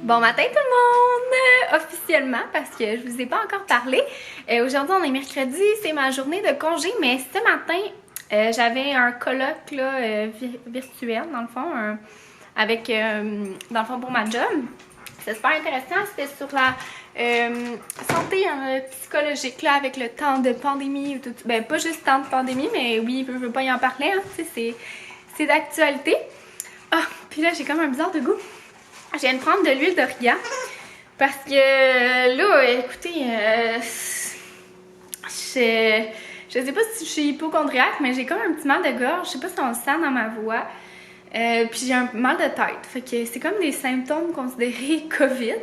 Bon matin tout le monde! Officiellement, parce que je vous ai pas encore parlé. Aujourd'hui, on est mercredi, c'est ma journée de congé, mais ce matin, j'avais un colloque là, virtuel, dans le fond, avec, dans le fond, pour ma job. C'était super intéressant, c'était sur la santé psychologique, là, avec le temps de pandémie. Tout, ben, pas juste temps de pandémie, mais oui, je veux pas y en parler, hein, c'est d'actualité. Ah, puis là, j'ai comme un bizarre de goût. Je viens de prendre de l'huile d'origan parce que là, écoutez, je sais pas si je suis hypocondriaque, mais j'ai comme un petit mal de gorge. Je sais pas si on le sent dans ma voix. Puis j'ai un mal de tête. Fait que c'est comme des symptômes considérés COVID.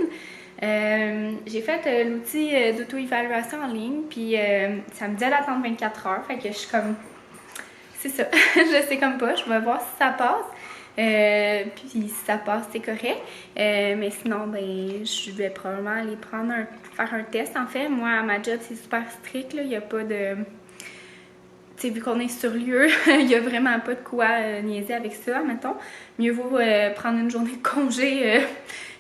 J'ai fait l'outil d'auto-évaluation en ligne, puis ça me dit d'attendre 24 heures. Fait que je suis comme... C'est ça. Je sais comme pas. Je vais voir si ça passe. Puis si ça passe, c'est correct. Mais sinon, ben, je vais probablement aller faire un test. En fait, moi, à ma job, c'est super strict. Il n'y a pas de... Tu sais, vu qu'on est sur lieu, il n'y a vraiment pas de quoi niaiser avec ça, mettons. Mieux vaut prendre une journée de congé,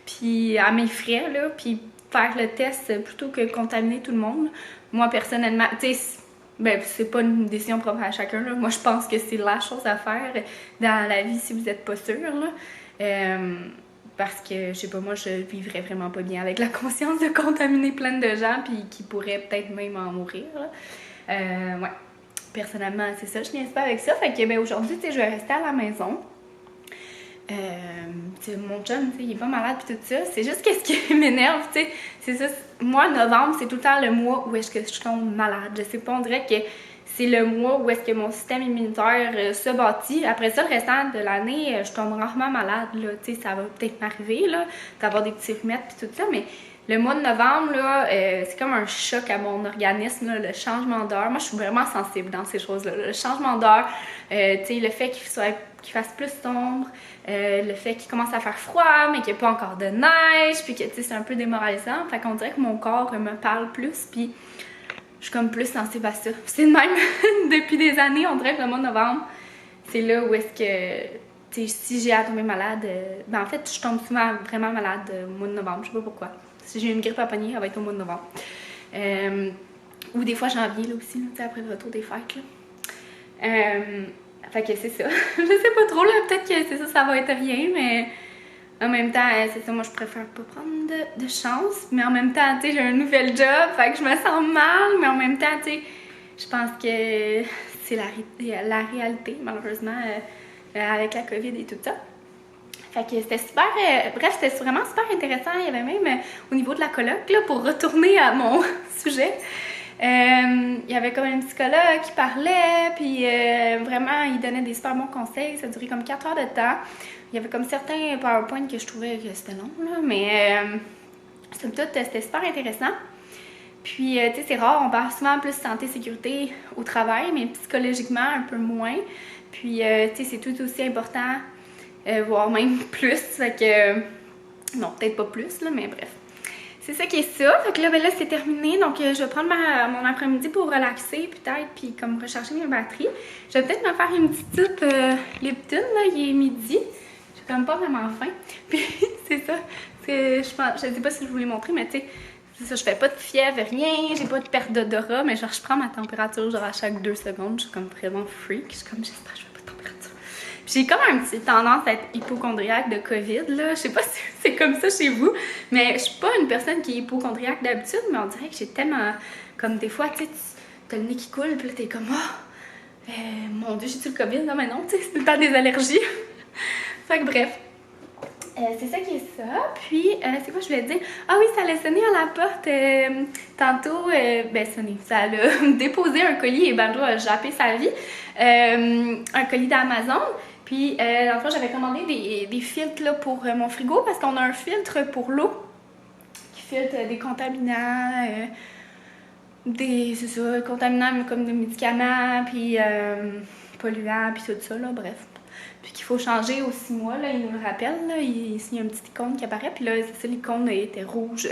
puis à mes frais, là, puis faire le test plutôt que contaminer tout le monde. Moi, personnellement, tu sais, ben, c'est pas une décision propre à chacun, là. Moi, je pense que c'est la chose à faire dans la vie si vous n'êtes pas sûr, là. Parce que, je sais pas, moi, je vivrais vraiment pas bien avec la conscience de contaminer plein de gens, puis qui pourraient peut-être même en mourir, là. Ouais. Personnellement, c'est ça, je niaise pas avec ça. Fait que, ben, aujourd'hui, tu sais, je vais rester à la maison. Mon chum, il est pas malade pis tout ça. C'est juste qu'est-ce qui m'énerve, tu sais. C'est ça. Moi, novembre, c'est tout le temps le mois où est-ce que je tombe malade. Je sais pas, on dirait que c'est le mois où est-ce que mon système immunitaire se bâtit. Après ça, le restant de l'année, je tombe rarement malade, là. Tu sais, ça va peut-être m'arriver, là, d'avoir des petits rhumettes pis tout ça, mais le mois de novembre, là, c'est comme un choc à mon organisme, là, le changement d'heure. Moi, je suis vraiment sensible dans ces choses-là. Le changement d'heure, tu sais, le fait qu'il fasse plus sombre, le fait qu'il commence à faire froid, mais qu'il n'y a pas encore de neige, puis que, tu sais, c'est un peu démoralisant. Fait qu'on dirait que mon corps me parle plus, puis je suis comme plus sensible à ça. C'est de même, depuis des années, on dirait que le mois de novembre, c'est là où est-ce que... Tu sais, si j'ai à tomber malade, ben en fait, je tombe souvent vraiment malade au mois de novembre, je sais pas pourquoi. Si j'ai une grippe à pogner, elle va être au mois de novembre. Ou des fois janvier, là aussi, là, après le retour des fêtes, là. Fait que c'est ça. Je sais pas trop, là, peut-être que c'est ça, ça va être rien, mais en même temps, c'est ça, moi, je préfère pas prendre de chance. Mais en même temps, tu sais, j'ai un nouvel job, fait que je me sens mal, mais en même temps, tu sais, je pense que c'est la réalité, malheureusement, avec la COVID et tout ça. Fait que c'était super, bref, c'était vraiment super intéressant. Il y avait même, au niveau de la colloque, là, pour retourner à mon sujet, il y avait comme un psychologue qui parlait, puis vraiment, il donnait des super bons conseils. Ça durait comme 4 heures de temps. Il y avait comme certains PowerPoint que je trouvais que c'était long, là, mais somme toute, c'était super intéressant. Puis, tu sais, c'est rare, on parle souvent plus santé, sécurité au travail, mais psychologiquement, un peu moins. Puis, tu sais, c'est tout aussi important, voire même plus. Fait que, non, peut-être pas plus, là, mais bref. C'est ça qui est ça. Fait que là, ben là, c'est terminé. Donc, je vais prendre mon après-midi pour relaxer, peut-être, puis comme recharger mes batteries. Je vais peut-être me faire une petite soupe Lipton, là, il est midi. J'ai comme pas vraiment faim. Puis, c'est ça. Je sais pas si je vous l'ai montré, mais tu sais, c'est ça, je fais pas de fièvre, rien, j'ai pas de perte d'odorat, mais genre, je prends ma température genre à chaque 2 secondes. Je suis comme vraiment freak. Je suis comme, j'espère que je fais pas de température. Puis j'ai comme un petit tendance à être hypocondriaque de COVID, là. Je sais pas si c'est comme ça chez vous, mais je suis pas une personne qui est hypocondriaque d'habitude, mais on dirait que j'ai tellement... Comme des fois, tu sais, t'as le nez qui coule, puis là, t'es comme, oh, mon Dieu, j'ai-tu le COVID? Non, mais non, tu sais, c'est tout le temps des allergies. Fait que bref. C'est ça qui est ça. Puis, c'est quoi je voulais dire? Ah oui, ça allait sonner à la porte tantôt. Ben, sonner. Ça a déposé un colis et Bandro a jappé sa vie. Un colis d'Amazon. Puis, dans le fond, j'avais commandé des filtres là, pour mon frigo parce qu'on a un filtre pour l'eau qui filtre des contaminants, c'est ça, contaminants comme des médicaments, puis polluants, puis tout ça, là, bref. Puis qu'il faut changer aux 6 mois, là, il nous le rappelle, là, ici il y a une petite icône qui apparaît, puis là, c'est ça, l'icône était rouge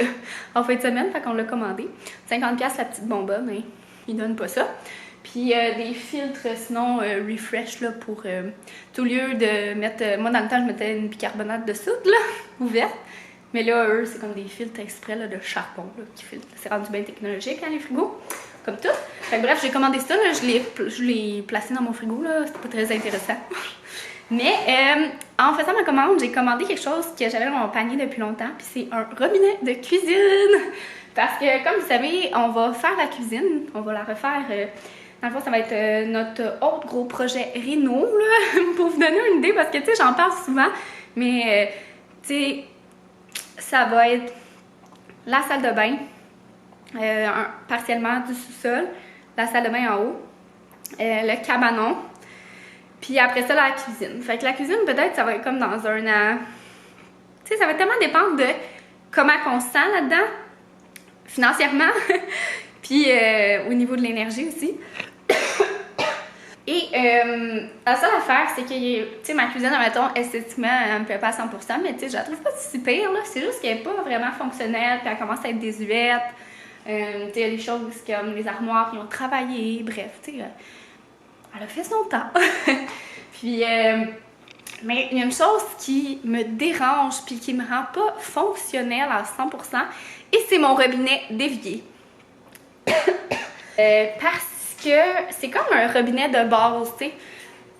en fin de semaine, fait qu'on l'a commandé. 50$ la petite bonbonne, mais il donne pas ça. Puis des filtres, sinon refresh, là, pour tout lieu de mettre... moi, dans le temps, je mettais une bicarbonate de soude, là, ouverte. Mais là, eux, c'est comme des filtres exprès là, de charbon là, qui filtrent. C'est rendu bien technologique, hein, les frigos, comme tout. Fait que bref, j'ai commandé ça, là, je l'ai placé dans mon frigo, là, c'était pas très intéressant. Mais en faisant ma commande, j'ai commandé quelque chose que j'avais dans mon panier depuis longtemps, puis c'est un robinet de cuisine. Parce que, comme vous savez, on va faire la cuisine, on va la refaire. Dans le fond, ça va être notre autre gros projet réno, là, pour vous donner une idée, parce que, tu sais, j'en parle souvent, mais, tu sais, ça va être la salle de bain, partiellement du sous-sol, la salle de bain en haut, le cabanon, puis après ça, la cuisine. Fait que la cuisine, peut-être, ça va être comme dans un an. Tu sais, ça va tellement dépendre de comment on se sent là-dedans, financièrement, puis au niveau de l'énergie aussi. Et la seule affaire, c'est que, tu sais, ma cuisine, mettons, esthétiquement, elle me plaît pas à 100%, mais tu sais, je la trouve pas si pire, là. C'est juste qu'elle est pas vraiment fonctionnelle, puis elle commence à être désuète. Tu sais, il y a des choses comme les armoires qui ont travaillé, bref, tu sais, elle a fait son temps. Puis, mais il y a une chose qui me dérange, puis qui me rend pas fonctionnelle à 100%, et c'est mon robinet d'évier. Parce que c'est comme un robinet de base, tu sais,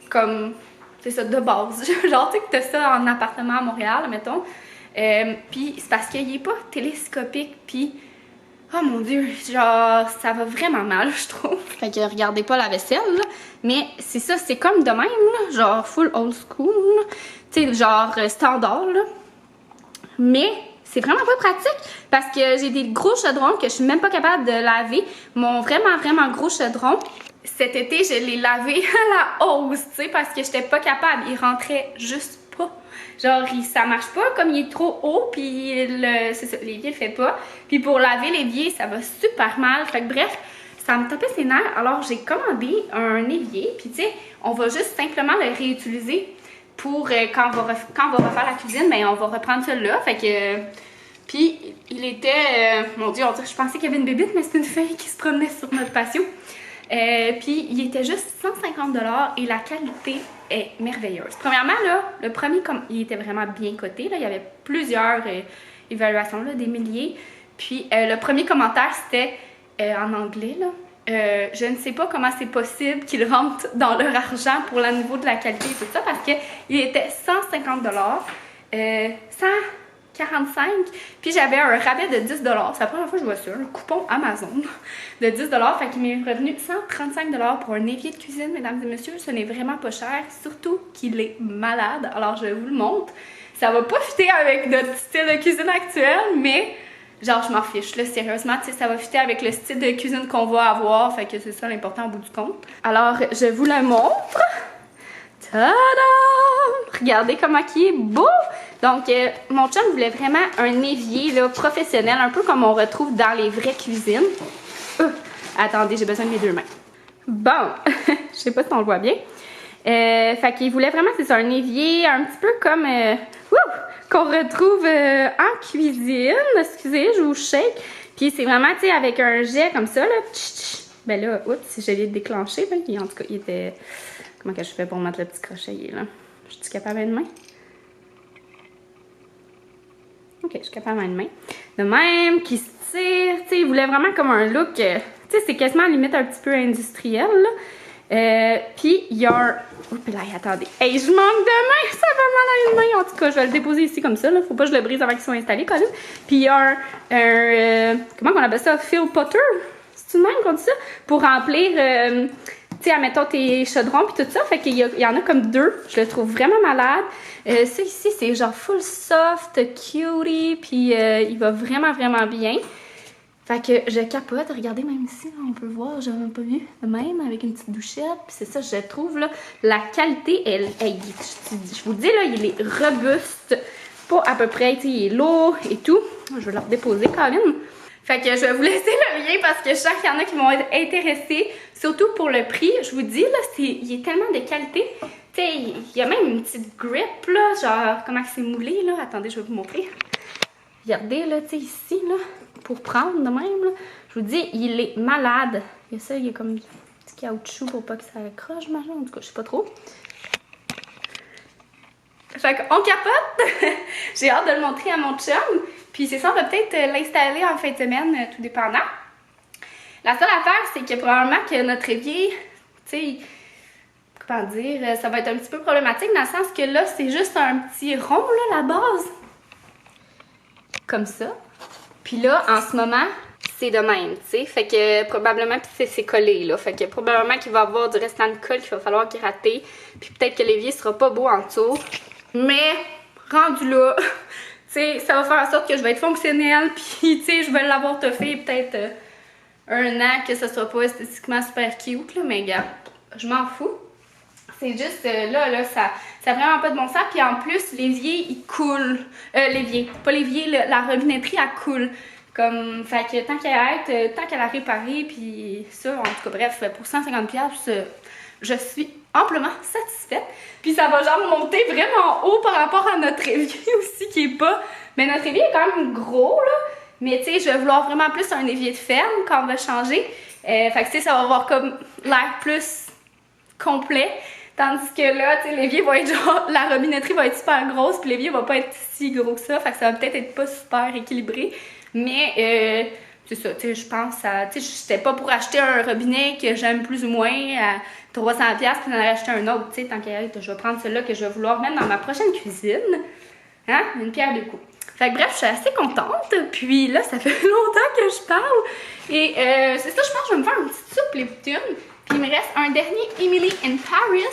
comme, c'est ça, de base. Genre, tu sais, que t'as ça en appartement à Montréal, mettons. Puis c'est parce qu'il est pas télescopique, puis, oh mon Dieu, genre, ça va vraiment mal, je trouve. Fait que regardez pas la vaisselle, là. Mais c'est ça, c'est comme de même, là, genre full old school, tu sais, genre standard, là. Mais c'est vraiment pas pratique parce que j'ai des gros chaudrons que je suis même pas capable de laver. Mon vraiment gros chaudron, cet été, je l'ai lavé à la hausse, tu sais, parce que j'étais pas capable. Il rentrait juste pas. Genre, ça marche pas comme il est trop haut, puis c'est ça, l'évier le fait pas. Puis pour laver l'évier, ça va super mal. Fait que bref, ça me tapait ses nerfs. Alors j'ai commandé un évier, puis tu sais, on va juste simplement le réutiliser pour quand on va refaire la cuisine, ben on va reprendre celui-là. Fait que puis il était mon Dieu, je pensais qu'il y avait une bébite, mais c'est une fille qui se promenait sur notre patio. Puis il était juste 150 $ et la qualité est merveilleuse. Premièrement, là, le premier, il était vraiment bien coté. Là, il y avait plusieurs évaluations, là, des milliers. Puis le premier commentaire, c'était en anglais, là. Je ne sais pas comment c'est possible qu'ils rentrent dans leur argent pour le niveau de la qualité et tout ça, parce qu'il était 150 $, 145, puis j'avais un rabais de 10 $. C'est la première fois que je vois ça, un coupon Amazon de 10 $. Fait qu'il m'est revenu 135 $ pour un évier de cuisine, mesdames et messieurs. Ce n'est vraiment pas cher, surtout qu'il est malade. Alors je vous le montre. Ça va pas fitter avec notre style de cuisine actuel, mais genre, je m'en fiche, là, sérieusement, tu sais, ça va fitter avec le style de cuisine qu'on va avoir, fait que c'est ça l'important au bout du compte. Alors, je vous le montre. Tadam! Regardez comment il est beau! Donc, mon chum voulait vraiment un évier, là, professionnel, un peu comme on retrouve dans les vraies cuisines. Attendez, j'ai besoin de mes deux mains. Bon, je sais pas si on le voit bien. Fait qu'il voulait vraiment, c'est ça, un évier un petit peu comme... qu'on retrouve en cuisine. Excusez, je vous shake. Puis c'est vraiment, tu sais, avec un jet comme ça, là. Ben là, oups, je l'ai déclenché. Ben, en tout cas, il était... Comment que je fais pour mettre le petit crochet, là? Je suis capable à une main? Ok, je suis capable à une main. De même, qui se tire. Tu sais, il voulait vraiment comme un look... tu sais, c'est quasiment limite un petit peu industriel, là. Puis il y a un... Oups là, attendez. Hey, je manque de main! Ça va mal à une main! En tout cas, je vais le déposer ici comme ça, là. Faut pas que je le brise avant qu'il soit installé, Colin. Puis il y a comment on appelle ça? Fill Potter? C'est tout de même qu'on dit ça? Pour remplir, tu sais, admettons tes chaudrons puis tout ça. Fait qu'il y en a comme deux. Je le trouve vraiment malade. Ça ici, c'est genre full soft, cutie. Puis il va vraiment bien. Fait que je capote, regardez même ici, là, on peut voir, j'avais même pas vu, même avec une petite douchette, puis c'est ça, je trouve, là, la qualité, je vous dis, là, il est robuste, pas à peu près, tu sais, il est lourd et tout, je vais le redéposer quand même. Fait que je vais vous laisser le lien parce que je sens qu'il y en a qui vont être intéressés, surtout pour le prix, je vous dis, là, il est tellement de qualité, tu sais, il y a même une petite grip, là, genre, comment c'est moulé, là, attendez, je vais vous montrer. Regardez, là, tu sais, ici, là, pour prendre de même, là, je vous dis, il est malade. Il y a ça, il y a comme du petit caoutchouc pour pas que ça accroche, machin, en tout cas, je sais pas trop. Fait qu'on capote! J'ai hâte de le montrer à mon chum. Puis c'est ça, on va peut-être l'installer en fin de semaine, tout dépendant. La seule affaire, c'est que probablement que notre évier, tu sais, comment dire, ça va être un petit peu problématique dans le sens que là, c'est juste un petit rond, là, la base. Comme ça. Puis là, en ce moment, c'est de même, tu sais. Fait que probablement, puis c'est collé, là. Fait que probablement qu'il va y avoir du restant de colle qu'il va falloir gratter. Puis peut-être que l'évier sera pas beau en dessous. Mais, rendu là, tu sais, ça va faire en sorte que je vais être fonctionnelle. Puis, tu sais, je vais l'avoir toffé peut-être un an, que ce soit pas esthétiquement super cute, là. Mais, gars, je m'en fous. C'est juste, là, ça a vraiment pas de bon sens. Puis en plus, l'évier, il coule. L'évier, pas l'évier, la robinetterie, elle coule. Comme, fait que tant qu'elle a réparé, puis ça, en tout cas, bref, pour 150$, je suis amplement satisfaite. Puis ça va genre monter vraiment haut par rapport à notre évier aussi, qui est bas. Mais notre évier est quand même gros, là. Mais tu sais, je vais vouloir vraiment plus un évier de ferme quand on va changer. Fait que tu sais, ça va avoir comme l'air plus complet. Tandis que là, tu sais, l'évier va être genre, la robinetterie va être super grosse, puis l'évier va pas être si gros que ça, fait que ça va peut-être être pas super équilibré. Mais, c'est ça, tu sais, je pense à, tu sais, j'étais pas pour acheter un robinet que j'aime plus ou moins à 300$ puis d'en acheter un autre, tu sais, tant qu'à être, je vais prendre celui-là que je vais vouloir mettre dans ma prochaine cuisine. Hein? Une pierre deux coups. Fait que bref, je suis assez contente, puis là, ça fait longtemps que je parle. Et c'est ça, je pense que je vais me faire une petite soupe Lipton. Puis il me reste un dernier Emily in Paris.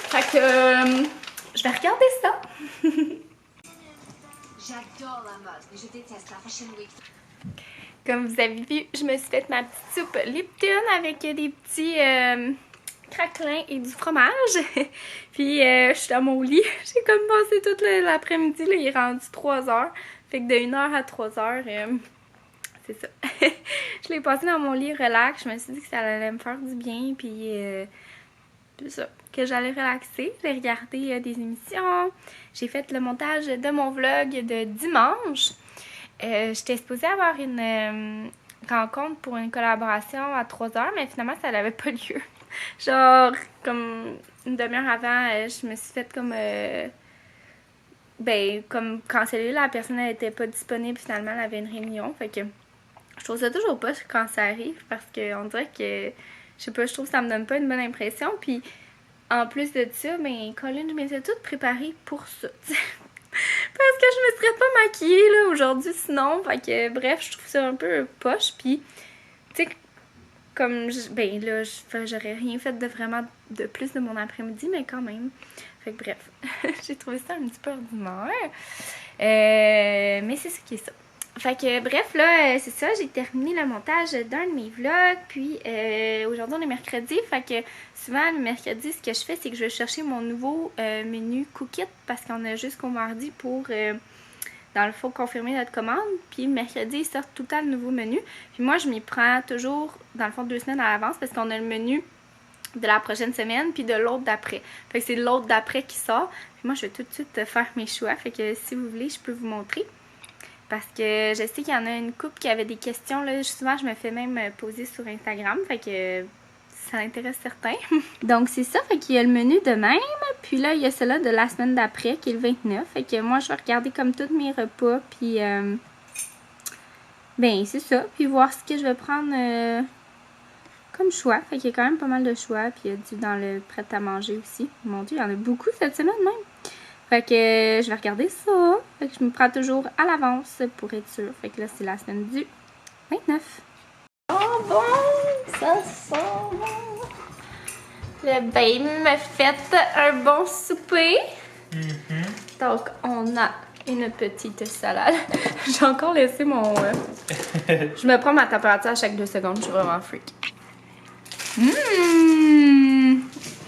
Fait que je vais regarder ça. J'adore la mode, mais je déteste la Fashion Week. Comme vous avez vu, je me suis fait ma petite soupe Lipton avec des petits craquelins et du fromage. Puis je suis dans mon lit. J'ai comme passé toute l'après-midi. Il est rendu 3h. Fait que de 1h à 3h, c'est ça. Je l'ai passé dans mon lit relax. Je me suis dit que ça allait me faire du bien. Puis c'est ça, que j'allais relaxer. J'ai regardé des émissions. J'ai fait le montage de mon vlog de dimanche. J'étais supposée avoir une rencontre pour une collaboration à 3h, mais finalement, ça n'avait pas lieu. Genre, comme une demi-heure avant, je me suis fait comme... comme canceller, la personne n'était pas disponible, finalement, elle avait une réunion. Fait que je trouve ça toujours pas quand ça arrive, parce qu'on dirait que, je sais pas, je trouve que ça me donne pas une bonne impression. Puis, en plus de ça, Colin, je m'étais toute préparée pour ça, parce que je me serais pas maquillée là aujourd'hui sinon. Fait que bref, je trouve ça un peu poche. Puis, tu sais, comme là, j'aurais rien fait de vraiment de plus de mon après-midi, mais quand même. Fait que bref, j'ai trouvé ça un petit peu ordinaire. Mais c'est ça qui est ça. Fait que bref, là, c'est ça, j'ai terminé le montage d'un de mes vlogs, puis aujourd'hui on est mercredi, fait que souvent le mercredi, ce que je fais, c'est que je vais chercher mon nouveau menu Cookit, parce qu'on a jusqu'au mardi pour, dans le fond, confirmer notre commande, puis mercredi, ils sortent tout le temps le nouveau menu, puis moi, je m'y prends toujours, dans le fond, 2 semaines à l'avance, parce qu'on a le menu de la prochaine semaine, puis de l'autre d'après. Fait que c'est l'autre d'après qui sort, puis moi, je vais tout de suite faire mes choix, fait que si vous voulez, je peux vous montrer. Parce que je sais qu'il y en a une couple qui avait des questions. Là, souvent, je me fais même poser sur Instagram. Fait que ça intéresse certains. Donc, c'est ça. Fait qu'il y a le menu de même. Puis là, il y a celui de la semaine d'après, qui est le 29. Fait que moi, je vais regarder comme tous mes repas. Puis, c'est ça. Puis voir ce que je vais prendre comme choix. Fait qu'il y a quand même pas mal de choix. Puis, il y a du dans le prêt à manger aussi. Mon Dieu, il y en a beaucoup cette semaine même. Fait que je vais regarder ça. Fait que je me prends toujours à l'avance pour être sûre. Fait que là, c'est la semaine du 29. Oh bon, ça sent. Le baby m'a fait un bon souper. Donc, on a une petite salade. J'ai encore laissé mon... Je me prends ma température à chaque 2 secondes. Je suis vraiment freak.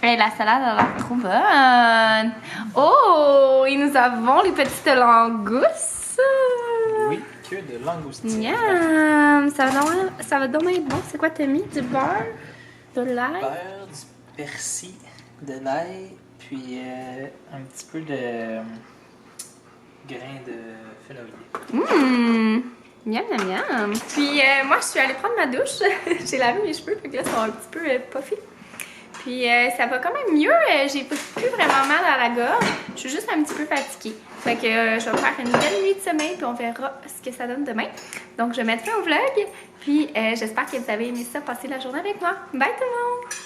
Hey, la salade a l'air trop bonne. Oh, et nous avons les petites langoustes. Oui, queue de langoustine. Miam. Ça va donc être bon. C'est quoi t'as mis? Du beurre? De l'ail? Beurre, du persil, de l'ail, puis un petit peu de grains de fenouil. Miam, miam, miam. Puis moi, je suis allée prendre ma douche. J'ai lavé mes cheveux, fait que là, ils sont un petit peu puffy. Puis ça va quand même mieux. J'ai plus vraiment mal à la gorge. Je suis juste un petit peu fatiguée. Fait que je vais faire une belle nuit de sommeil puis on verra ce que ça donne demain. Donc je vais mettre fin au vlog. Puis j'espère que vous avez aimé ça, passer la journée avec moi. Bye tout le monde!